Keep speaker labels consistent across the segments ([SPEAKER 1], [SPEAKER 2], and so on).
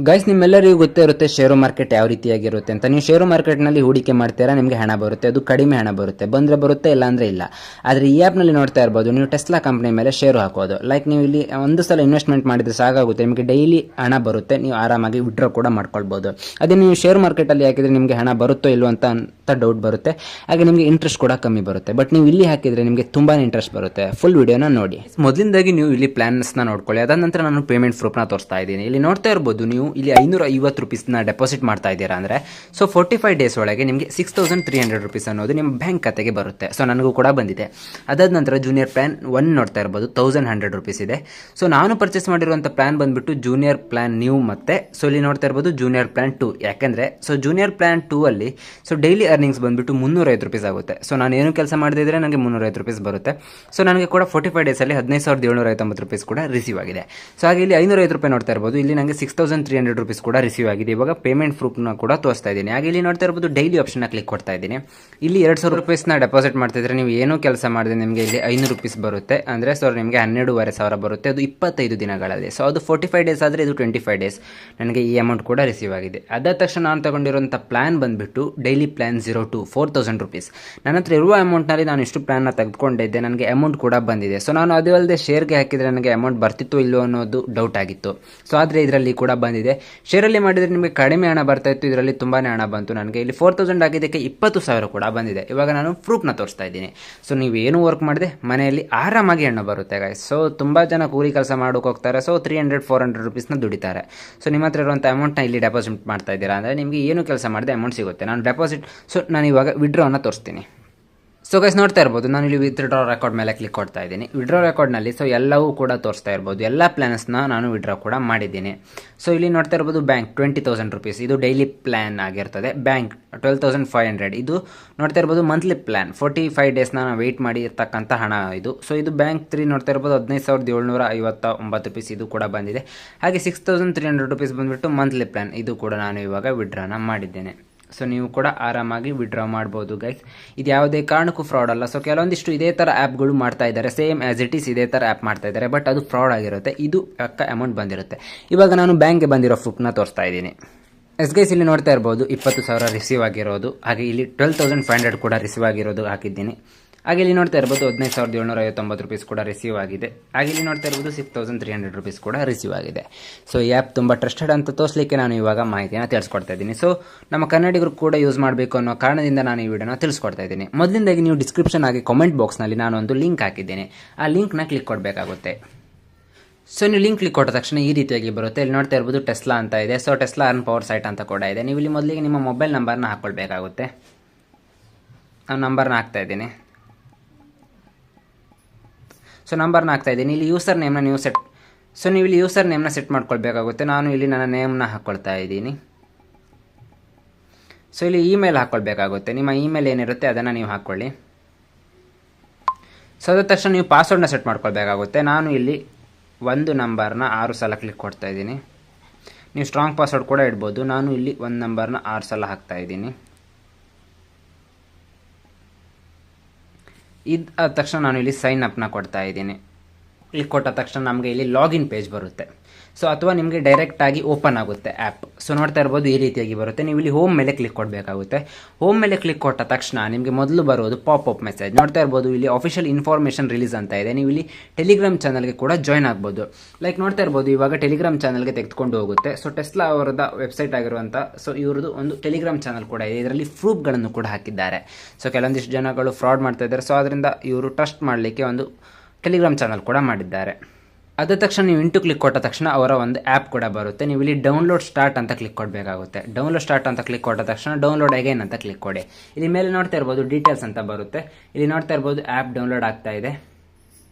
[SPEAKER 1] Guys, ನಿಮ್ಮೆಲ್ಲರಿಗೂ ಗೊತ್ತೇ ಇರುತ್ತೆ ಶೇರು ಮಾರ್ಕೆಟ್ ಯಾವ ರೀತಿಯಾಗಿರುತ್ತೆ ಅಂತ. ನೀವು ಶೇರು ಮಾರ್ಕೆಟ್ನಲ್ಲಿ ಹೂಡಿಕೆ ಮಾಡ್ತೀರಾ, ನಿಮಗೆ ಹಣ ಬರುತ್ತೆ, ಅದು ಕಡಿಮೆ ಹಣ ಬರುತ್ತೆ, ಬಂದರೆ ಬರುತ್ತೆ, ಇಲ್ಲ ಅಂದರೆ ಇಲ್ಲ. ಆದರೆ ಈ ಆ್ಯಪ್ನಲ್ಲಿ ನೋಡ್ತಾ ಇರ್ಬೋದು, ನೀವು ಟೆಸ್ಲಾ ಕಂಪ್ನಿ ಮೇಲೆ ಶೇರು ಹಾಕೋದು. ಲೈಕ್ ನೀವು ಇಲ್ಲಿ ಒಂದು ಸಲ ಇನ್ವೆಸ್ಟ್ಮೆಂಟ್ ಮಾಡಿದರೆ ಸಾಕಾಗುತ್ತೆ, ನಿಮಗೆ ಡೈಲಿ ಹಣ ಬರುತ್ತೆ, ನೀವು ಆರಾಮಾಗಿ ವಿಡ್ರಾ ಕೂಡ ಮಾಡ್ಕೊಳ್ಬೋದು. ಅದೇ ನೀವು ಶೇರು ಮಾರ್ಕೆಟಲ್ಲಿ ಹಾಕಿದರೆ ನಿಮಗೆ ಹಣ ಬರುತ್ತೋ ಇಲ್ವೋ ಅಂತ ಡೌಟ್ ಬರುತ್ತೆ, ಹಾಗೆ ನಿಮಗೆ ಇಂಟ್ರೆಸ್ಟ್ ಕೂಡ ಕಮ್ಮಿ ಬರುತ್ತೆ. ಬಟ್ ನೀವು ಇಲ್ಲಿ ಹಾಕಿದರೆ ನಿಮಗೆ ತುಂಬಾ ಇಂಟ್ರೆಸ್ಟ್ ಬರುತ್ತೆ. ಫುಲ್ ವಿಡಿಯೋನ ನೋಡಿ. ಮೊದಲಿಂದಾಗಿ ನೀವು ಇಲ್ಲಿ ಪ್ಲಾನ್ಸ್ನ ನೋಡ್ಕೊಳ್ಳಿ. ಅದಾದ ನಂತರ ನಾನು ಪೇಮೆಂಟ್ ಪ್ರೂಫ್ನ ತೋರಿಸ್ತಾ ಇದ್ದೀನಿ. ಇಲ್ಲಿ ನೋಡ್ತಾ ಇರ್ಬೋದು, ನೀವು ಇಲ್ಲಿ 550 ರೂಪೀಸ್ನ ಡೆಪಾಸಿಟ್ ಮಾಡ್ತಾ ಇದ್ದೀರಾ ಅಂದರೆ ಸೊ 45 ಡೇಸ್ ಒಳಗೆ ನಿಮಗೆ 6300 ರೂಪೀಸ್ ಅನ್ನೋದು ನಿಮ್ಮ ಬ್ಯಾಂಕ್ ಖಾತೆಗೆ ಬರುತ್ತೆ. ಸೊ ನನಗೂ ಕೂಡ ಬಂದಿದೆ. ಅದಾದ ನಂತರ ಜೂನಿಯರ್ ಪ್ಲಾನ್ 1 ನೋಡ್ತಾ ಇರ್ಬೋದು, 1100 ರೂಪೀಸ್ ಇದೆ. ಸೊ ನಾನು ಪರ್ಚೇಸ್ ಮಾಡಿರುವಂಥ ಪ್ಲಾನ್ ಬಂದುಬಿಟ್ಟು ಜೂನಿಯರ್ ಪ್ಲಾನ್ ನ್ಯೂ ಮತ್ತೆ ಸೊ ಇಲ್ಲಿ ನೋಡ್ತಾ ಇರ್ಬೋದು ಜೂನಿಯರ್ ಪ್ಲಾನ್ 2. ಯಾಕೆಂದರೆ ಸೊ ಜೂನಿಯರ್ ಪ್ಲಾನ್ 2 ಅಲ್ಲಿ ಸೊ ಡೈಲಿ ಅರ್ನಿಂಗ್ಸ್ ಬಂದುಬಿಟ್ಟು 350 ರೂಪೀಸ್ ಆಗುತ್ತೆ. ಸೊ ನಾನು ಏನು ಕೆಲಸ ಮಾಡದಿದ್ರೆ ನನಗೆ 350 ರೂಪೀಸ್ ಬರುತ್ತೆ. ಸೊ ನನಗೆ ಕೂಡ 45 ಡೇಸಲ್ಲಿ 15790 ರೂಪೀಸ್ ಕೂಡ ರಿಸೀವ್ ಆಗಿದೆ. ಸೊ ಹಾಗೆ ಇಲ್ಲಿ 550 ರೂಪಾಯಿ ನೋಡ್ತಾ ಇರ್ಬೋದು, ಇಲ್ಲಿ ನನಗೆ 6300 ರೂಪೀಸ್ ಕೂಡ ರಿಸೀವ್ ಆಗಿದೆ. ಇವಾಗ ಪೇಮೆಂಟ್ ಪ್ರೂಫ್ನ ಕೂಡ ತೋರಿಸ್ತಾ ಇದ್ದೀನಿ. ಹಾಗೆ ಇಲ್ಲಿ ನೋಡ್ತಾ ಇರ್ಬೋದು ಡೈಲಿ ಆಪ್ಷನ್ನ ಕ್ಲಿಕ್ ಕೊಡ್ತಾ ಇದ್ದೀನಿ. ಇಲ್ಲಿ 2000 ರೂಪೀಸ್ನ ಡೆಪಾಸಿಟ್ ಮಾಡ್ತಿದ್ರೆ ನೀವು ಏನೂ ಕೆಲಸ ಮಾಡಿದ್ರೆ ನಿಮಗೆ ಇಲ್ಲಿ 500 ರೂಪೀಸ್ ಬರುತ್ತೆ. ಅಂದರೆ ಸೊ ನಿಮಗೆ 12,500 ಬರುತ್ತೆ. ಅದು 25 ದಿನಗಳಲ್ಲಿ. ಸೊ ಅದು 45 ಡೇಸ್ ಆದರೆ ಇದು 25 ಡೇಸ್ ನನಗೆ ಈ ಅಮೌಂಟ್ ಕೂಡ ರಿಸೀವ್ ಆಗಿದೆ. ಅದಾದ ತಕ್ಷಣ ನಾನು ತಗೊಂಡಿರುವಂಥ ಪ್ಲಾನ್ ಬಂದುಬಿಟ್ಟು ಡೈಲಿ ಪ್ಲಾನ್ 02 4000 ರೂಪೀಸ್. ನನ್ನ ಹತ್ರ ಇರುವ ಅಮೌಂಟ್ನಲ್ಲಿ ನಾನು ಇಷ್ಟು ಪ್ಲಾನ್ನ ತೆಗೆದುಕೊಂಡಿದ್ದೆ, ನನಗೆ ಅಮೌಂಟ್ ಕೂಡ ಬಂದಿದೆ. ಸೊ ನಾನು ಅದು ಅಲ್ಲದೆ ಶೇರ್ಗೆ ಹಾಕಿದರೆ ನನಗೆ ಅಮೌಂಟ್ ಬರ್ತಿತ್ತು ಇಲ್ಲೋ ಅನ್ನೋದು ಡೌಟ್ ಆಗಿತ್ತು. ಸೊ ಆದರೆ ಇದರಲ್ಲಿ ಕೂಡ ಬಂದಿದೆ. ಶೇರಲ್ಲಿ ಮಾಡಿದರೆ ನಿಮಗೆ ಕಡಿಮೆ ಹಣ ಬರ್ತಾ ಇತ್ತು, ಇದರಲ್ಲಿ ತುಂಬಾ ಹಣ ಬಂತು. ನನಗೆ ಇಲ್ಲಿ 4000 ಆಗಿದ್ದಕ್ಕೆ 20,000 ಕೂಡ ಬಂದಿದೆ. ಇವಾಗ ನಾನು ಪ್ರೂಫ್ನ ತೋರಿಸ್ತಾ ಇದ್ದೀನಿ. ಸೊ ನೀವು ಏನು ವರ್ಕ್ ಮಾಡಿದೆ ಮನೆಯಲ್ಲಿ ಆರಾಮಾಗಿ ಹಣ ಬರುತ್ತೆ ಗಾಯ್ಸ್. ಸೊ ತುಂಬ ಜನ ಕೂಲಿ ಕೆಲಸ ಮಾಡೋಕೆ ಹೋಗ್ತಾರೆ. ಸೊ 300-400 ರೂಪೀಸ್ನ ದುಡಿತಾರೆ. ಸೊ ನಿಮ್ಮ ಹತ್ರ ಇರುವಂಥ ಅಮೌಂಟ್ನ ಇಲ್ಲಿ ಡೆಪಾಸಿಟ್ ಮಾಡ್ತಾ ಇದ್ದೀರಾ ಅಂದರೆ ನಿಮಗೆ ಏನು ಕೆಲಸ ಮಾಡಿದೆ ಅಮೌಂಟ್ ಸಿಗುತ್ತೆ. ನಾನು ಡೆಪಾಸಿಟ್ ನಾನು ಇವಾಗ ವಿಡ್ರಾವನ್ನು ತೋರಿಸ್ತೀನಿ. ಸೊ ಗೈಸ್ ನೋಡ್ತಾ ಇರ್ಬೋದು, ನಾನು ಇಲ್ಲಿ ವಿತ್ಡ್ರಾ ರೆಕಾರ್ಡ್ ಮೇಲೆ ಕ್ಲಿಕ್ ಕೊಡ್ತಾ ಇದ್ದೀನಿ. ವಿಡ್ರಾ ರೆಕಾರ್ಡ್ನಲ್ಲಿ ಸೊ ಎಲ್ಲವೂ ಕೂಡ ತೋರಿಸ್ತಾ ಇರ್ಬೋದು, ಎಲ್ಲ ಪ್ಲಾನ್ಸ್ನ ನಾನು ವಿಡ್ರಾ ಕೂಡ ಮಾಡಿದ್ದೀನಿ. ಸೊ ಇಲ್ಲಿ ನೋಡ್ತಾ ಇರ್ಬೋದು ಬ್ಯಾಂಕ್ 20,000 ರೂಪೀಸ್, ಇದು ಡೈಲಿ ಪ್ಲ್ಯಾನ್ ಆಗಿರ್ತದೆ. ಬ್ಯಾಂಕ್ 12,500, ಇದು ನೋಡ್ತಾ ಇರ್ಬೋದು ಮಂತ್ಲಿ ಪ್ಲ್ಯಾನ್ 45 ಡೇಸ್ನ ನಾನು ವೆಯ್ಟ್ ಮಾಡಿ ಇರ್ತಕ್ಕಂಥ ಹಣ ಇದು. ಸೊ ಇದು ಬ್ಯಾಂಕ್ 3 ನೋಡ್ತಾ ಇರ್ಬೋದು 15,759 ರೂಪೀಸ್, ಇದು ಕೂಡ ಬಂದಿದೆ. ಹಾಗೆ 6,300 ರೂಪೀಸ್ ಬಂದುಬಿಟ್ಟು ಮಂತ್ಲಿ ಪ್ಲ್ಯಾನ್, ಇದು ಕೂಡ ನಾನು ಇವಾಗ ವಿಡ್ರಾನ ಮಾಡಿದ್ದೇನೆ. ಸೊ ನೀವು ಕೂಡ ಆರಾಮಾಗಿ ವಿಡ್ರಾ ಮಾಡ್ಬೋದು ಗೈಸ್. ಇದು ಯಾವುದೇ ಕಾರಣಕ್ಕೂ ಫ್ರಾಡ್ ಅಲ್ಲ. ಸೊ ಕೆಲವೊಂದಿಷ್ಟು ಇದೇ ಥರ ಆ್ಯಪ್ಗಳು ಮಾಡ್ತಾ ಇದ್ದಾರೆ, ಸೇಮ್ ಆ್ಯಸ್ ಇಟ್ ಈಸ್ ಇದೇ ಥರ ಆ್ಯಪ್ ಮಾಡ್ತಾ ಇದ್ದಾರೆ, ಬಟ್ ಅದು ಫ್ರಾಡ್ ಆಗಿರುತ್ತೆ. ಇದು ಪಕ್ಕ ಅಮೌಂಟ್ ಬಂದಿರುತ್ತೆ. ಇವಾಗ ನಾನು ಬ್ಯಾಂಕ್ಗೆ ಬಂದಿರೋ ಪ್ರೂಫ್ನ ತೋರಿಸ್ತಾ ಇದ್ದೀನಿ. ಎಸ್ ಗೈಸ್, ಇಲ್ಲಿ ನೋಡ್ತಾ ಇರ್ಬೋದು 20,000 ರಿಸೀವ್ ಆಗಿರೋದು, ಹಾಗೆ ಇಲ್ಲಿ 12,500 ಕೂಡ ರಿಸೀವ್ ಆಗಿರೋದು ಹಾಕಿದ್ದೀನಿ. ಹಾಗೆ ಇಲ್ಲಿ ನೋಡ್ತಾ ಇರ್ಬೋದು 15,759 ರೂಪೀಸ್ ಕೂಡ ರಿಸೀವ್ ಆಗಿದೆ. ಹಾಗೆ ಇಲ್ಲಿ ನೋಡ್ತಾ ಇರ್ಬೋದು 6,300 ರೂಪೀಸ್ ಕೂಡ ರಿಸೀವ್ ಆಗಿದೆ. ಸೊ ಈ ಆ್ಯಪ್ ತುಂಬ ಟ್ರಸ್ಟೆಡ್ ಅಂತ ತೋರಿಸಲಿಕ್ಕೆ ನಾನು ಇವಾಗ ಮಾಹಿತಿಯನ್ನು ತಿಳಿಸ್ಕೊಡ್ತಾ ಇದ್ದೀನಿ. ಸೊ ನಮ್ಮ ಕನ್ನಡಿಗರು ಕೂಡ ಯೂಸ್ ಮಾಡಬೇಕು ಅನ್ನೋ ಕಾರಣದಿಂದ ನಾನು ಈ ವಿಡಿಯೋನ ತಿಳಿಸ್ಕೊಡ್ತಾ ಇದ್ದೀನಿ. ಮೊದಲಿಂದಾಗಿ ನೀವು ಡಿಸ್ಕ್ರಿಪ್ಷನ್ ಆಗಿ ಕಾಮೆಂಟ್ ಬಾಕ್ಸ್ನಲ್ಲಿ ನಾನು ಒಂದು ಲಿಂಕ್ ಹಾಕಿದ್ದೇನೆ, ಆ ಲಿಂಕ್ನ ಕ್ಲಿಕ್ ಕೊಡಬೇಕಾಗುತ್ತೆ. ಸೊ ನೀವು ಲಿಂಕ್ ಕ್ಲಿಕ್ ಕೊಟ್ಟ ತಕ್ಷಣ ಈ ರೀತಿಯಾಗಿ ಬರುತ್ತೆ. ಇಲ್ಲಿ ನೋಡ್ತಾ ಇರ್ಬೋದು ಟೆಸ್ಲಾ ಅಂತ ಇದೆ. So Tesla earn power site ಅಂತ ಕೂಡ ಇದೆ. ನೀವು ಇಲ್ಲಿ ಮೊದಲಿಗೆ ನಿಮ್ಮ ಮೊಬೈಲ್ ನಂಬರ್ನ ಹಾಕ್ಕೊಳ್ಬೇಕಾಗುತ್ತೆ. ನಾನು ನಂಬರ್ನ ಹಾಕ್ತಾ ಇದ್ದೀನಿ. ಸೊ ನಂಬರ್ನ ಹಾಕ್ತಾ ಇದ್ದೀನಿ. ಇಲ್ಲಿ ಯೂಸರ್ ನೇಮ್ನ ನೀವು ನೀವು ಇಲ್ಲಿ ಯೂಸರ್ ನೇಮ್ನ ಸೆಟ್ ಮಾಡ್ಕೊಳ್ಬೇಕಾಗುತ್ತೆ. ನಾನು ಇಲ್ಲಿ ನನ್ನ ನೇಮ್ನ ಹಾಕ್ಕೊಳ್ತಾ ಇದ್ದೀನಿ. ಸೊ ಇಲ್ಲಿ ಇಮೇಲ್ ಹಾಕ್ಕೊಳ್ಬೇಕಾಗುತ್ತೆ. ನಿಮ್ಮ ಇಮೇಲ್ ಏನಿರುತ್ತೆ ಅದನ್ನು ನೀವು ಹಾಕ್ಕೊಳ್ಳಿ. ಸೊ ಅದಾದ ತಕ್ಷಣ ನೀವು ಪಾಸ್ವರ್ಡ್ನ ಸೆಟ್ ಮಾಡ್ಕೊಳ್ಬೇಕಾಗುತ್ತೆ. ನಾನು ಇಲ್ಲಿ ಒಂದು ನಂಬರ್ನ 6 ಸಲ ಕ್ಲಿಕ್ ಕೊಡ್ತಾ ಇದ್ದೀನಿ. ನೀವು ಸ್ಟ್ರಾಂಗ್ ಪಾಸ್ವರ್ಡ್ ಕೂಡ ಇಡ್ಬೋದು. ನಾನು ಇಲ್ಲಿ ಒಂದು ನಂಬರ್ನ 6 ಸಲ ಹಾಕ್ತಾ ಇದ್ದೀನಿ. ಇದಾದ ತಕ್ಷಣ ನಾನು ಇಲ್ಲಿ ಸೈನ್ ಅಪ್ನ ಕೊಡ್ತಾ ಇದ್ದೀನಿ. ಕ್ಲಿಕ್ ಕೊಟ್ಟ ತಕ್ಷಣ ನಮಗೆ ಇಲ್ಲಿ ಲಾಗಿನ್ ಪೇಜ್ ಬರುತ್ತೆ. ಸೊ ಅಥವಾ ನಿಮಗೆ ಡೈರೆಕ್ಟಾಗಿ ಓಪನ್ ಆಗುತ್ತೆ ಆ್ಯಪ್. ಸೊ ನೋಡ್ತಾ ಇರ್ಬೋದು ಈ ರೀತಿಯಾಗಿ ಬರುತ್ತೆ. ನೀವು ಇಲ್ಲಿ ಹೋಮ್ ಮೇಲೆ ಕ್ಲಿಕ್ ಕೊಡಬೇಕಾಗುತ್ತೆ. ಹೋಮ್ ಮೇಲೆ ಕ್ಲಿಕ್ ಕೊಟ್ಟ ತಕ್ಷಣ ನಿಮಗೆ ಮೊದಲು ಬರೋದು ಪಾಪ್ ಮೆಸೇಜ್. ನೋಡ್ತಾ ಇರ್ಬೋದು ಇಲ್ಲಿ ಆಫಿಷಿಯಲ್ ಇನ್ಫಾರ್ಮೇಷನ್ ರಿಲೀಸ್ ಅಂತ ಇದೆ. ನೀವು ಇಲ್ಲಿ ಟೆಲಿಗ್ರಾಮ್ ಚಾನಲ್ಗೆ ಕೂಡ ಜಾಯ್ನ್ ಆಗ್ಬೋದು. ಲೈಕ್ ನೋಡ್ತಾ ಇರ್ಬೋದು ಇವಾಗ ಟೆಲಿಗ್ರಾಮ್ ಚಾನಲ್ಗೆ ತೆಗೆದುಕೊಂಡು ಹೋಗುತ್ತೆ. ಸೊ ಟೆಸ್ಲಾ ಅವರದ ವೆಬ್ಸೈಟ್ ಆಗಿರುವಂಥ ಸೊ ಇವ್ರದ್ದು ಒಂದು ಟೆಲಿಗ್ರಾಮ್ ಚಾನಲ್ ಕೂಡ ಇದೆ. ಇದರಲ್ಲಿ ಪ್ರೂಫ್ಗಳನ್ನು ಕೂಡ ಹಾಕಿದ್ದಾರೆ. ಸೊ ಕೆಲವೊಂದಿಷ್ಟು ಜನಗಳು ಫ್ರಾಡ್ ಮಾಡ್ತಾ ಇದ್ದಾರೆ. ಸೊ ಅದರಿಂದ ಇವರು ಟ್ರಸ್ಟ್ ಮಾಡಲಿಕ್ಕೆ ಒಂದು ಟೆಲಿಗ್ರಾಮ್ ಚಾನಲ್ ಕೂಡ ಮಾಡಿದ್ದಾರೆ. ಅದ ತಕ್ಷಣ ನೀವು ಇಂಟು ಕ್ಲಿಕ್ ಕೊಟ್ಟ ತಕ್ಷಣ ಅವರ ಒಂದು ಆ್ಯಪ್ ಕೂಡ ಬರುತ್ತೆ. ನೀವು ಇಲ್ಲಿ ಡೌನ್ಲೋಡ್ ಸ್ಟಾರ್ಟ್ ಅಂತ ಕ್ಲಿಕ್ ಕೊಡಬೇಕಾಗುತ್ತೆ. ಡೌನ್ಲೋಡ್ ಸ್ಟಾರ್ಟ್ ಅಂತ ಕ್ಲಿಕ್ ಕೊಟ್ಟ ತಕ್ಷಣ ಡೌನ್ಲೋಡ್ ಅಗೈನ್ ಅಂತ ಕ್ಲಿಕ್ ಕೊಡಿ. ಇಲ್ಲಿ ಮೇಲೆ ನೋಡ್ತಾ ಇರ್ಬೋದು ಡೀಟೇಲ್ಸ್ ಅಂತ ಬರುತ್ತೆ. ಇಲ್ಲಿ ನೋಡ್ತಾ ಇರ್ಬೋದು ಆ್ಯಪ್ ಡೌನ್ಲೋಡ್ ಆಗ್ತಾ ಇದೆ.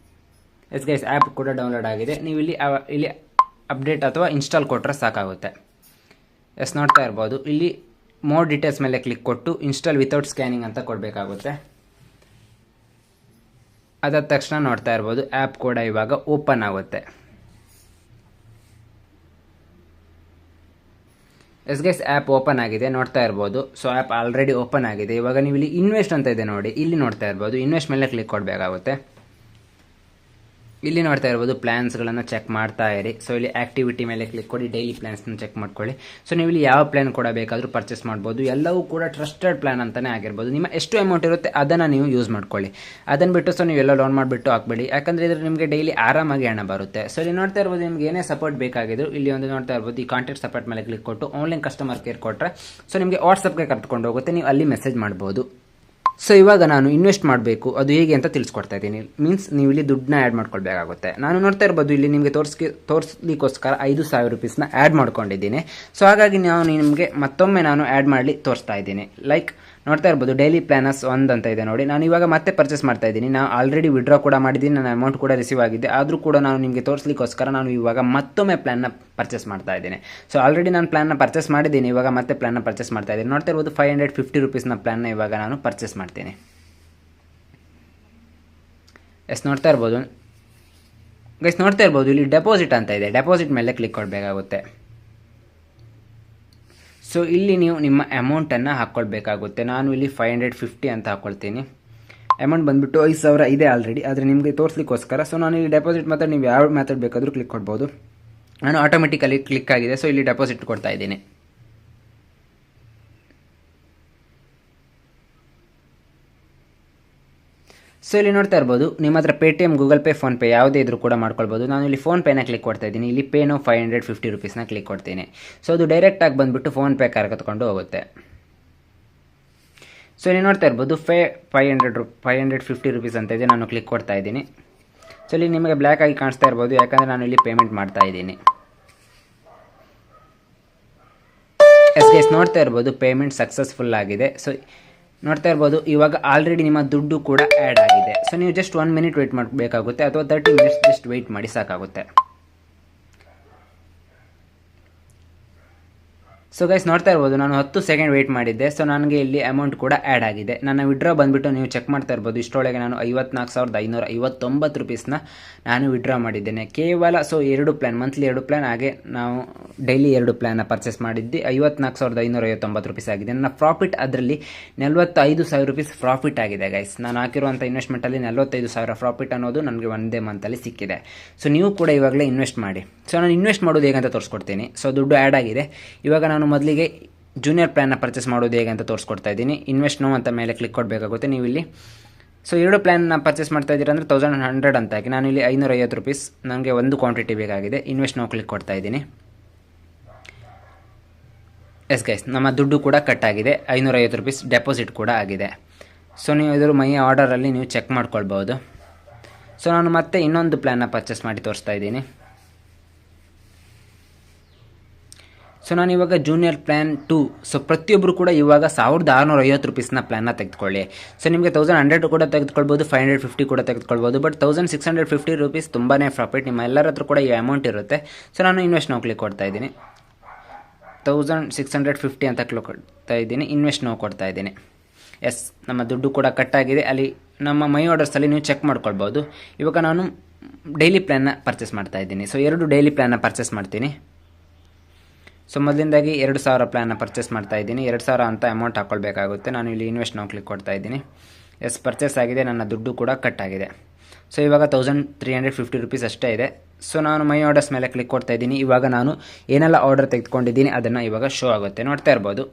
[SPEAKER 1] ಎಸ್ ಗೈಸ್, ಆ್ಯಪ್ ಕೂಡ ಡೌನ್ಲೋಡ್ ಆಗಿದೆ. ನೀವು ಇಲ್ಲಿ ಅಪ್ಡೇಟ್ ಅಥವಾ ಇನ್ಸ್ಟಾಲ್ ಕೊಟ್ಟರೆ ಸಾಕಾಗುತ್ತೆ. ಎಸ್ ನೋಡ್ತಾ ಇರ್ಬೋದು ಇಲ್ಲಿ ಮೋರ್ ಡೀಟೇಲ್ಸ್ ಮೇಲೆ ಕ್ಲಿಕ್ ಕೊಟ್ಟು ಇನ್ಸ್ಟಾಲ್ ವಿತೌಟ್ ಸ್ಕ್ಯಾನಿಂಗ್ ಅಂತ ಕೊಡಬೇಕಾಗುತ್ತೆ. ಅದಾದ ತಕ್ಷಣ ನೋಡ್ತಾ ಇರ್ಬೋದು ಆ್ಯಪ್ ಕೂಡ ಇವಾಗ ಓಪನ್ ಆಗುತ್ತೆ. ಎಸ್ ಗೈಸ್, ಆ್ಯಪ್ ಓಪನ್ ಆಗಿದೆ ನೋಡ್ತಾ ಇರ್ಬೋದು. ಸೊ ಆ್ಯಪ್ ಆಲ್ರೆಡಿ ಓಪನ್ ಆಗಿದೆ. ಇವಾಗ ನೀವು ಇಲ್ಲಿ ಇನ್ವೆಸ್ಟ್ ಅಂತ ಇದೆ ನೋಡಿ, ಇಲ್ಲಿ ನೋಡ್ತಾ ಇರ್ಬೋದು ಇನ್ವೆಸ್ಟ್ ಮೇಲೆ ಕ್ಲಿಕ್ ಕೊಡಬೇಕಾಗುತ್ತೆ. ಇಲ್ಲಿ ನೋಡ್ತಾ ಇರ್ಬೋದು ಪ್ಲಾನ್ಸ್ಗಳನ್ನು ಚೆಕ್ ಮಾಡ್ತಾ ಇರಿ. ಸೊ ಇಲ್ಲಿ ಆಕ್ಟಿವಿಟಿ ಮೇಲೆ ಕ್ಲಿಕ್ ಕೊಡಿ, ಡೈಲಿ ಪ್ಲಾನ್ಸ್ನ ಚೆಕ್ ಮಾಡ್ಕೊಳ್ಳಿ. ಸೊ ನೀವು ಇಲ್ಲಿ ಯಾವ ಪ್ಲಾನ್ ಕೂಡ ಬೇಕಾದರೂ ಪರ್ಚೇಸ್ ಮಾಡ್ಬೋದು. ಎಲ್ಲವೂ ಕೂಡ ಟ್ರಸ್ಟೆಡ್ ಪ್ಲಾನ್ ಅಂತಲೇ ಆಗಿರ್ಬೋದು. ನಿಮ್ಮ ಎಷ್ಟು ಅಮೌಂಟ್ ಇರುತ್ತೆ ಅದನ್ನು ನೀವು ಯೂಸ್ ಮಾಡ್ಕೊಳ್ಳಿ. ಅದನ್ನು ಬಿಟ್ಟು ಸೊ ನೀವೆಲ್ಲ ಲೋನ್ ಮಾಡಿಬಿಟ್ಟು ಹಾಕ್ಬೇಡಿ, ಯಾಕಂದರೆ ಇದ್ರೆ ನಿಮಗೆ ಡೈಲಿ ಆರಾಮಾಗಿ ಹಣ ಬರುತ್ತೆ. ಸೊ ಇಲ್ಲಿ ನೋಡ್ತಾ ಇರ್ಬೋದು ನಿಮಗೆ ಏನೇ ಸಪೋರ್ಟ್ ಬೇಕಾಗಿದ್ರು ಇಲ್ಲಿ ಒಂದು ನೋಡ್ತಾ ಇರ್ಬೋದು ಈ ಕಾಂಟ್ಯಾಕ್ಟ್ ಸಪೋರ್ಟ್ ಮೇಲೆ ಕ್ಲಿಕ್ ಕೊಟ್ಟು ಆನ್ಲೈನ್ ಕಸ್ಟಮರ್ ಕೇರ್ ಕೊಟ್ಟರೆ ಸೊ ನಿಮಗೆ ವಾಟ್ಸಪ್ಗೆ ಕರ್ಕೊಂಡು ಹೋಗುತ್ತೆ, ನೀವು ಅಲ್ಲಿ ಮೆಸೇಜ್ ಮಾಡ್ಬೋದು. ಸೊ ಇವಾಗ ನಾನು ಇನ್ವೆಸ್ಟ್ ಮಾಡಬೇಕು ಅದು ಹೇಗೆ ಅಂತ ತಿಳಿಸ್ಕೊಡ್ತಾ ಇದ್ದೀನಿ. ಮೀನ್ಸ್ ನೀವು ಇಲ್ಲಿ ದುಡ್ಡನ್ನ ಆ್ಯಡ್ ಮಾಡ್ಕೊಳ್ಬೇಕಾಗುತ್ತೆ. ನಾನು ನೋಡ್ತಾ ಇರ್ಬೋದು ಇಲ್ಲಿ ನಿಮಗೆ ತೋರಿಸ್ಲಿಕ್ಕೋಸ್ಕರ 5,000 ರೂಪೀಸ್ನ ಆ್ಯಡ್ ಮಾಡ್ಕೊಂಡಿದ್ದೀನಿ. ಸೊ ಹಾಗಾಗಿ ನಿಮಗೆ ಮತ್ತೊಮ್ಮೆ ನಾನು ಆ್ಯಡ್ ಮಾಡಿ ತೋರಿಸ್ತಾ ಇದ್ದೀನಿ. ಲೈಕ್ ನೋಡ್ತಾ ಇರ್ಬೋದು ಡೈಲಿ ಪ್ಲಾನರ್ಸ್ 1 ಅಂತ ಇದೆ ನೋಡಿ. ನಾನು ಇವಾಗ ಮತ್ತೆ ಪರ್ಚೇಸ್ ಮಾಡ್ತಾ ಇದ್ದೀನಿ. ನಾನು ಆಲ್ರೆಡಿ ವಿಡ್ರಾ ಕೂಡ ಮಾಡಿದ್ದೀನಿ, ನನ್ನ ಅಮೌಂಟ್ ಕೂಡ ರಿಸೀವ್ ಆಗಿದೆ. ಆದರೂ ಕೂಡ ನಾನು ನಿಮಗೆ ತೋರಿಸ್ಲಿಕ್ಕೋಸ್ಕರ ನಾನು ಇವಾಗ ಮತ್ತೊಮ್ಮೆ ಪ್ಲಾನ್ನ ಪರ್ಚೇಸ್ ಮಾಡ್ತಾ ಇದ್ದೀನಿ. ಸೊ ಆಲ್ರೆಡಿ ನಾನು ಪ್ಲಾನ್ನ ಪರ್ಚೇಸ್ ಮಾಡಿದ್ದೀನಿ, ಇವಾಗ ಮತ್ತೆ ಪ್ಲಾನ್ನ ಪರ್ಚೇಸ್ ಮಾಡ್ತಾ ಇದ್ದೀನಿ. ನೋಡ್ತಾ ಇರ್ಬೋದು 550 ರೂಪೀಸ್ನ ಪ್ಲಾನ್ನ ಇವಾಗ ನಾನು ಪರ್ಚೇಸ್ ಮಾಡ್ತೀನಿ. ನೋಡ್ತಾ ಇರ್ಬೋದು ಗೈಸ್, ನೋಡ್ತಾ ಇರ್ಬೋದು ಇಲ್ಲಿ ಡೆಪಾಸಿಟ್ ಅಂತ ಇದೆ. ಡೆಪಾಸಿಟ್ ಮೇಲೆ ಕ್ಲಿಕ್ ಕೊಡಬೇಕಾಗುತ್ತೆ. ಸೊ ಇಲ್ಲಿ ನೀವು ನಿಮ್ಮ ಅಮೌಂಟನ್ನು ಹಾಕ್ಕೊಳ್ಬೇಕಾಗುತ್ತೆ. ನಾನು ಇಲ್ಲಿ 550 ಅಂತ ಹಾಕ್ಕೊಳ್ತೀನಿ. ಅಮೌಂಟ್ ಬಂದುಬಿಟ್ಟು 5,000 ಇದೆ ಆಲ್ರೆಡಿ, ಆದರೆ ನಿಮಗೆ ತೋರಿಸ್ಲಿಕ್ಕೋಸ್ಕರ. ಸೊ ನಾನು ಇಲ್ಲಿ ಡೆಪಾಸಿಟ್ ಮೆಥಡ್ ನೀವು ಯಾವ ಮೆಥಡ್ ಬೇಕಾದರೂ ಕ್ಲಿಕ್ ಕೊಡ್ಬೋದು. ನಾನು ಆಟೋಮೆಟಿಕಲಿ ಕ್ಲಿಕ್ ಆಗಿದೆ. ಸೊ ಇಲ್ಲಿ ಡೆಪಾಸಿಟ್ ಕೊಡ್ತಾ ಇದ್ದೀನಿ. ಸೊ ಇಲ್ಲಿ ನೋಡ್ತಾ ಇರ್ಬೋದು ನಿಮ್ಮ ಹತ್ರ ಪೇಟಿಎಮ್, ಗೂಗಲ್ ಪೇ, ಫೋನ್ಪೇ ಯಾವುದೇ ಇದ್ರೂ ಕೂಡ ಮಾಡ್ಕೊಳ್ಬೋದು. ನಾನು ಇಲ್ಲಿ ಫೋನ್ಪೇನ ಕ್ಲಿಕ್ ಕೊಡ್ತಾ ಇದ್ದೀನಿ. ಇಲ್ಲಿ ಪೇನೋ 550 ರೂಪೀಸ್ನ ಕ್ಲಿಕ್ ಕೊಡ್ತೀನಿ. ಸೊ ಅದು ಡೈರೆಕ್ಟಾಗಿ ಬಂದುಬಿಟ್ಟು ಫೋನ್ಪೇ ಕರ್ಕೊಂಡು ಹೋಗುತ್ತೆ. ಸೊ ಇಲ್ಲಿ ನೋಡ್ತಾ ಇರ್ಬೋದು 550 ರೂಪೀಸ್ ಅಂತ ಇದೆ. ನಾನು ಕ್ಲಿಕ್ ಕೊಡ್ತಾ ಇದ್ದೀನಿ. ಸೊ ಇಲ್ಲಿ ನಿಮಗೆ ಬ್ಲ್ಯಾಕ್ ಆಗಿ ಕಾಣಿಸ್ತಾ ಇರ್ಬೋದು, ಯಾಕಂದರೆ ನಾನು ಇಲ್ಲಿ ಪೇಮೆಂಟ್ ಮಾಡ್ತಾ ಇದ್ದೀನಿ. ಗೈಸ್ ನೋಡ್ತಾ ಇರ್ಬೋದು ಪೇಮೆಂಟ್ ಸಕ್ಸಸ್ಫುಲ್ ಆಗಿದೆ. ಸೊ ನೋಡ್ತಾ ಇರ್ಬೋದು ಇವಾಗ ಆಲ್ರೆಡಿ ನಿಮ್ಮ ದುಡ್ಡು ಕೂಡ ಆ್ಯಡ್ ಆಗಿದೆ. ಸೊ ನೀವು ಜಸ್ಟ್ 1 ಮಿನಿಟ್ ವೆಯ್ಟ್ ಮಾಡಬೇಕಾಗುತ್ತೆ, ಅಥವಾ 30 ಮಿನಿಟ್ಸ್ ಜಸ್ಟ್ ವೆಯ್ಟ್ ಮಾಡಿ ಸಾಕಾಗುತ್ತೆ. ಸೊ ಗೈಸ್ ನೋಡ್ತಾ ಇರ್ಬೋದು ನಾನು 10 ಸೆಕೆಂಡ್ ವೆಯ್ಟ್ ಮಾಡಿದ್ದೆ. ಸೊ ನನಗೆ ಇಲ್ಲಿ ಅಮೌಂಟ್ ಕೂಡ ಆ್ಯಡ್ ಆಗಿದೆ. ನನ್ನ ವಿಡ್ರಾ ಬಂದುಬಿಟ್ಟು ನೀವು ಚೆಕ್ ಮಾಡ್ತಾ ಇರ್ಬೋದು. ಇಷ್ಟರೊಳಗೆ ನಾನು 54,559 ರೂಪೀಸ್ನ ನಾನು ವಿಡ್ರಾ ಮಾಡಿದ್ದೇನೆ ಕೇವಲ. ಸೊ 2 ಪ್ಲ್ಯಾನ್, ಮಂತ್ಲಿ 2 ಪ್ಲ್ಯಾನ್, ಹಾಗೆ ನಾವು ಡೈಲಿ 2 ಪ್ಲ್ಯಾನ್ನ ಪರ್ಚೇಸ್ ಮಾಡಿದ್ದು 54,559 ರೂಪೀಸ್ ಆಗಿದೆ. ನನ್ನ ಪ್ರಾಫಿಟ್ ಅದರಲ್ಲಿ 45,000 ರೂಪೀಸ್ ಪ್ರಾಫಿಟ್ ಆಗಿದೆ ಗೈಸ್. ನಾನು ಹಾಕಿರುವಂಥ ಇನ್ವೆಸ್ಟ್ಮೆಂಟಲ್ಲಿ 45,000 ಪ್ರಾಫಿಟ್ ಅನ್ನೋದು ನನಗೆ ಒಂದೇ ಮಂತಲ್ಲಿ ಸಿಕ್ಕಿದೆ. ಸೊ ನೀವು ಕೂಡ ಇವಾಗಲೇ ಇನ್ವೆಸ್ಟ್ ಮಾಡಿ. ಸೊ ನಾನು ಇನ್ವೆಸ್ಟ್ ಮಾಡೋದು ಹೇಗಂತ ತೋರಿಸ್ಕೊಡ್ತೀನಿ. ಸೊ ದುಡ್ಡು ಆ್ಯಡ್ ಆಗಿದೆ. ಇವಾಗ ನಾನು ಮೊದಲಿಗೆ ಜೂನಿಯರ್ ಪ್ಲ್ಯಾನ್ನ ಪರ್ಚೇಸ್ ಮಾಡೋದು ಹೇಗೆ ಅಂತ ತೋರಿಸ್ಕೊಡ್ತಾ ಇದ್ದೀನಿ. ಇನ್ವೆಸ್ಟ್ ನೋ ಅಂತ ಮೇಲೆ ಕ್ಲಿಕ್ ಕೊಡಬೇಕಾಗುತ್ತೆ ನೀವು ಇಲ್ಲಿ. ಸೊ 2 ಪ್ಲ್ಯಾನ್ನ ಪರ್ಚೇಸ್ ಮಾಡ್ತಾ ಇದ್ದೀರಾ ಅಂದರೆ 1100 ಅಂತ ಹಾಕಿ. ನಾನು ಇಲ್ಲಿ 550 ರೂಪೀಸ್ ನನಗೆ ಒಂದು ಕ್ವಾಂಟಿಟಿ ಬೇಕಾಗಿದೆ. ಇನ್ವೆಸ್ಟ್ ನೋ ಕ್ಲಿಕ್ ಕೊಡ್ತಾ ಇದ್ದೀನಿ. ಗೈಸ್ ನಮ್ಮ ದುಡ್ಡು ಕೂಡ ಕಟ್ ಆಗಿದೆ. 550 ರೂಪೀಸ್ ಡೆಪಾಸಿಟ್ ಕೂಡ ಆಗಿದೆ. ಸೊ ನೀವು ಇದರ ಮೈ ಆರ್ಡರಲ್ಲಿ ನೀವು ಚೆಕ್ ಮಾಡ್ಕೊಳ್ಬೋದು. ಸೊ ನಾನು ಮತ್ತೆ ಇನ್ನೊಂದು ಪ್ಲ್ಯಾನ್ನ ಪರ್ಚೇಸ್ ಮಾಡಿ ತೋರಿಸ್ತಾ ಇದ್ದೀನಿ. ಸೊ ನಾನು ಇವಾಗ ಜೂನಿಯರ್ ಪ್ಲ್ಯಾನ್ 2. ಸೊ ಪ್ರತಿಯೊಬ್ಬರು ಕೂಡ ಇವಾಗ 1,650 ರೂಪೀಸ್ನ ಪ್ಲ್ಯಾನ್ನ ತೆಗೆದುಕೊಳ್ಳಿ. ಸೊ ನಿಮಗೆ 1,100 ಕೂಡ ತೆಗೆದುಕೊಳ್ಬೋದು, 550 ಕೂಡ ತೆಗೆದುಕೊಳ್ಬೋದು. ಬಟ್ 1,650 ರೂಪೀಸ್ ತುಂಬಾ ಪ್ರಾಫಿಟ್. ನಿಮ್ಮ ಎಲ್ಲರ ಹತ್ರ ಕೂಡ ಈ ಅಮೌಂಟ್ ಇರುತ್ತೆ. ಸೊ ನಾನು ಇನ್ವೆಸ್ಟ್ ನೋ ಕ್ಲಿಕ್ ಕೊಡ್ತಾ ಇದ್ದೀನಿ. 1,650 ಅಂತ ಕ್ಲಿಕ್ ಕೊಡ್ತಾ ಇದ್ದೀನಿ. ಇನ್ವೆಸ್ಟ್ ನೋ ಕೊಡ್ತಾ ಇದ್ದೀನಿ. ನಮ್ಮ ದುಡ್ಡು ಕೂಡ ಕಟ್ಟಾಗಿದೆ. ಅಲ್ಲಿ ನಮ್ಮ ಮೈ ಆರ್ಡರ್ಸಲ್ಲಿ ನೀವು ಚೆಕ್ ಮಾಡ್ಕೊಳ್ಬೋದು. ಇವಾಗ ನಾನು ಡೈಲಿ ಪ್ಲ್ಯಾನ್ನ ಪರ್ಚೇಸ್ ಮಾಡ್ತಾ ಇದ್ದೀನಿ. ಸೊ 2 ಡೈಲಿ ಪ್ಲ್ಯಾನ್ನ ಪರ್ಚೇಸ್ ಮಾಡ್ತೀನಿ. ಸೊ ಮೊದಲಿಂದಾಗಿ 2,000 ಪ್ಲ್ಯಾನ್ನ ಪರ್ಚೇಸ್ ಮಾಡ್ತಾ ಇದ್ದೀನಿ. 2,000 ಅಂತ ಅಮೌಂಟ್ ಹಾಕ್ಕೊಳ್ಬೇಕಾಗುತ್ತೆ. ನಾನು ಇಲ್ಲಿ ಇನ್ವೆಸ್ಟ್ ನೋ ಕ್ಲಿಕ್ ಕೊಡ್ತಾ ಇದ್ದೀನಿ. ಪರ್ಚೇಸ್ ಆಗಿದೆ. ನನ್ನ ದುಡ್ಡು ಕೂಡ ಕಟ್ ಆಗಿದೆ. ಸೊ ಇವಾಗ 1,350 ರೂಪೀಸ್ ಅಷ್ಟೇ ಇದೆ. ಸೊ ನಾನು ಮೈ ಆರ್ಡರ್ಸ್ ಮೇಲೆ ಕ್ಲಿಕ್ ಕೊಡ್ತಾ ಇದ್ದೀನಿ. ಇವಾಗ ನಾನು ಏನೆಲ್ಲ ಆರ್ಡರ್ ತೆಗೆದುಕೊಂಡಿದ್ದೀನಿ ಅದನ್ನು ಇವಾಗ ಶೋ ಆಗುತ್ತೆ, ನೋಡ್ತಾ ಇರ್ಬೋದು.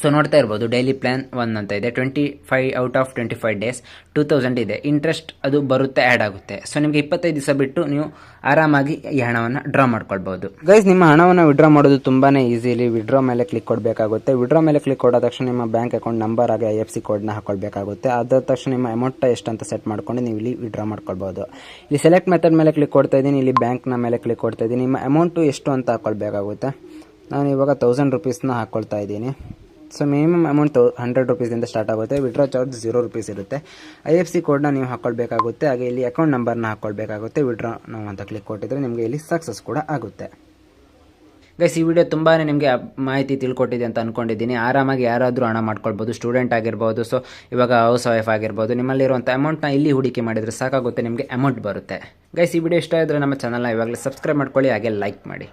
[SPEAKER 1] ಸೊ ನೋಡ್ತಾ ಇರ್ಬೋದು ಡೈಲಿ ಪ್ಲ್ಯಾನ್ 1 ಅಂತ ಇದೆ. 25 ಔಟ್ ಆಫ್ 25 ಡೇಸ್ 2,000 ಇದೆ. ಇಂಟ್ರೆಸ್ಟ್ ಅದು ಬರುತ್ತೆ, ಆ್ಯಡ್ ಆಗುತ್ತೆ. ಸೊ ನಿಮಗೆ 25 ದಿವಸ ಬಿಟ್ಟು ನೀವು ಆರಾಮಾಗಿ ಈ ಹಣವನ್ನು ಡ್ರಾ ಮಾಡ್ಕೊಳ್ಬೋದು. ಗೈಸ್ ನಿಮ್ಮ ಹಣವನ್ನು ವಿಡ್ರಾ ಮಾಡೋದು ತುಂಬಾ ಈಸಿಲಿ. ವಿಡ್ರಾ ಮೇಲೆ ಕ್ಲಿಕ್ ಕೊಡಬೇಕಾಗುತ್ತೆ. ವಿಡ್ರಾ ಮೇಲೆ ಕ್ಲಿಕ್ ಕೊಡೋ ತಕ್ಷಣ ನಿಮ್ಮ ಬ್ಯಾಂಕ್ ಅಕೌಂಟ್ ನಂಬರ್ ಹಾಗೆ IFSC ಕೋಡ್ನ ಹಾಕೊಳ್ಬೇಕಾಗುತ್ತೆ. ಅದಾದ ತಕ್ಷಣ ನಿಮ್ಮ ಅಮೌಂಟ್ ಎಷ್ಟು ಅಂತ ಸೆಟ್ ಮಾಡ್ಕೊಂಡು ನೀವು ಇಲ್ಲಿ ವಿಡ್ರಾ ಮಾಡ್ಕೊಳ್ಬೋದು. ಇಲ್ಲಿ ಸೆಲೆಕ್ಟ್ ಮೆಥಡ್ ಮೇಲೆ ಕ್ಲಿಕ್ ಕೊಡ್ತಾ ಇದ್ದೀನಿ. ಇಲ್ಲಿ ಬ್ಯಾಂಕ್ನ ಮೇಲೆ ಕ್ಲಿಕ್ ಕೊಡ್ತಾ ಇದ್ದೀನಿ. ನಿಮ್ಮ ಅಮೌಂಟು ಎಷ್ಟು ಅಂತ ಹಾಕೊಳ್ಬೇಕಾಗುತ್ತೆ. ನಾನು ಇವಾಗ 1,000 ರೂಪೀಸ್ನ ಹಾಕ್ಕೊಳ್ತಾ ಇದ್ದೀನಿ. ಸೊ ಮಿನಿಮಮ್ ಅಮೌಂಟ್ 100 ರೂಪೀಸಿಂದ ಸ್ಟಾರ್ಟ್ ಆಗುತ್ತೆ. ವಿಡ್ರಾ ಚಾರ್ಜ್ 0 ರೂಪೀಸ್ ಇರುತ್ತೆ. IFSC ಕೋಡ್ನ ನೀವು ಹಾಕ್ಕೊಳ್ಬೇಕಾಗುತ್ತೆ. ಹಾಗೆ ಇಲ್ಲಿ ಅಕೌಂಟ್ ನಂಬರ್ನ ಹಾಕ್ಕೊಳ್ಬೇಕಾಗುತ್ತೆ. ವಿಡ್ರಾ ನಾವು ಅಂತ ಕ್ಲಿಕ್ ಕೊಟ್ಟಿದ್ರೆ ನಿಮಗೆ ಇಲ್ಲಿ ಸಕ್ಸಸ್ ಕೂಡ ಆಗುತ್ತೆ. ಗೈಸ್ ಈ ವಿಡಿಯೋ ತುಂಬಾ ನಿಮಗೆ ಮಾಹಿತಿ ತಿಳ್ಕೊಟ್ಟಿದೆ ಅಂತ ಅಂದ್ಕೊಂಡಿದ್ದೀನಿ. ಆರಾಮಾಗಿ ಯಾರಾದರೂ ಹಣ ಮಾಡ್ಕೊಳ್ಬೋದು. ಸ್ಟೂಡೆಂಟ್ ಆಗಿರ್ಬೋದು, ಸೊ ಇವಾಗ ಹೌಸ್ ವೈಫ್ ಆಗಿರ್ಬೋದು. ನಿಮ್ಮಲ್ಲಿರುವಂಥ ಅಮೌಂಟ್ನ ಇಲ್ಲಿ ಹೂಡಿಕೆ ಮಾಡಿದರೆ ಸಾಕಾಗುತ್ತೆ, ನಿಮಗೆ ಅಮೌಂಟ್ ಬರುತ್ತೆ. ಗೈಸ್ ಈ ವಿಡಿಯೋ ಇಷ್ಟ ಇದ್ದರೆ ನಮ್ಮ ಚಾನಲ್ನ ಇವಾಗಲೇ ಸಬ್ಸ್ಕ್ರೈಬ್ ಮಾಡ್ಕೊಳ್ಳಿ, ಹಾಗೆ ಲೈಕ್ ಮಾಡಿ.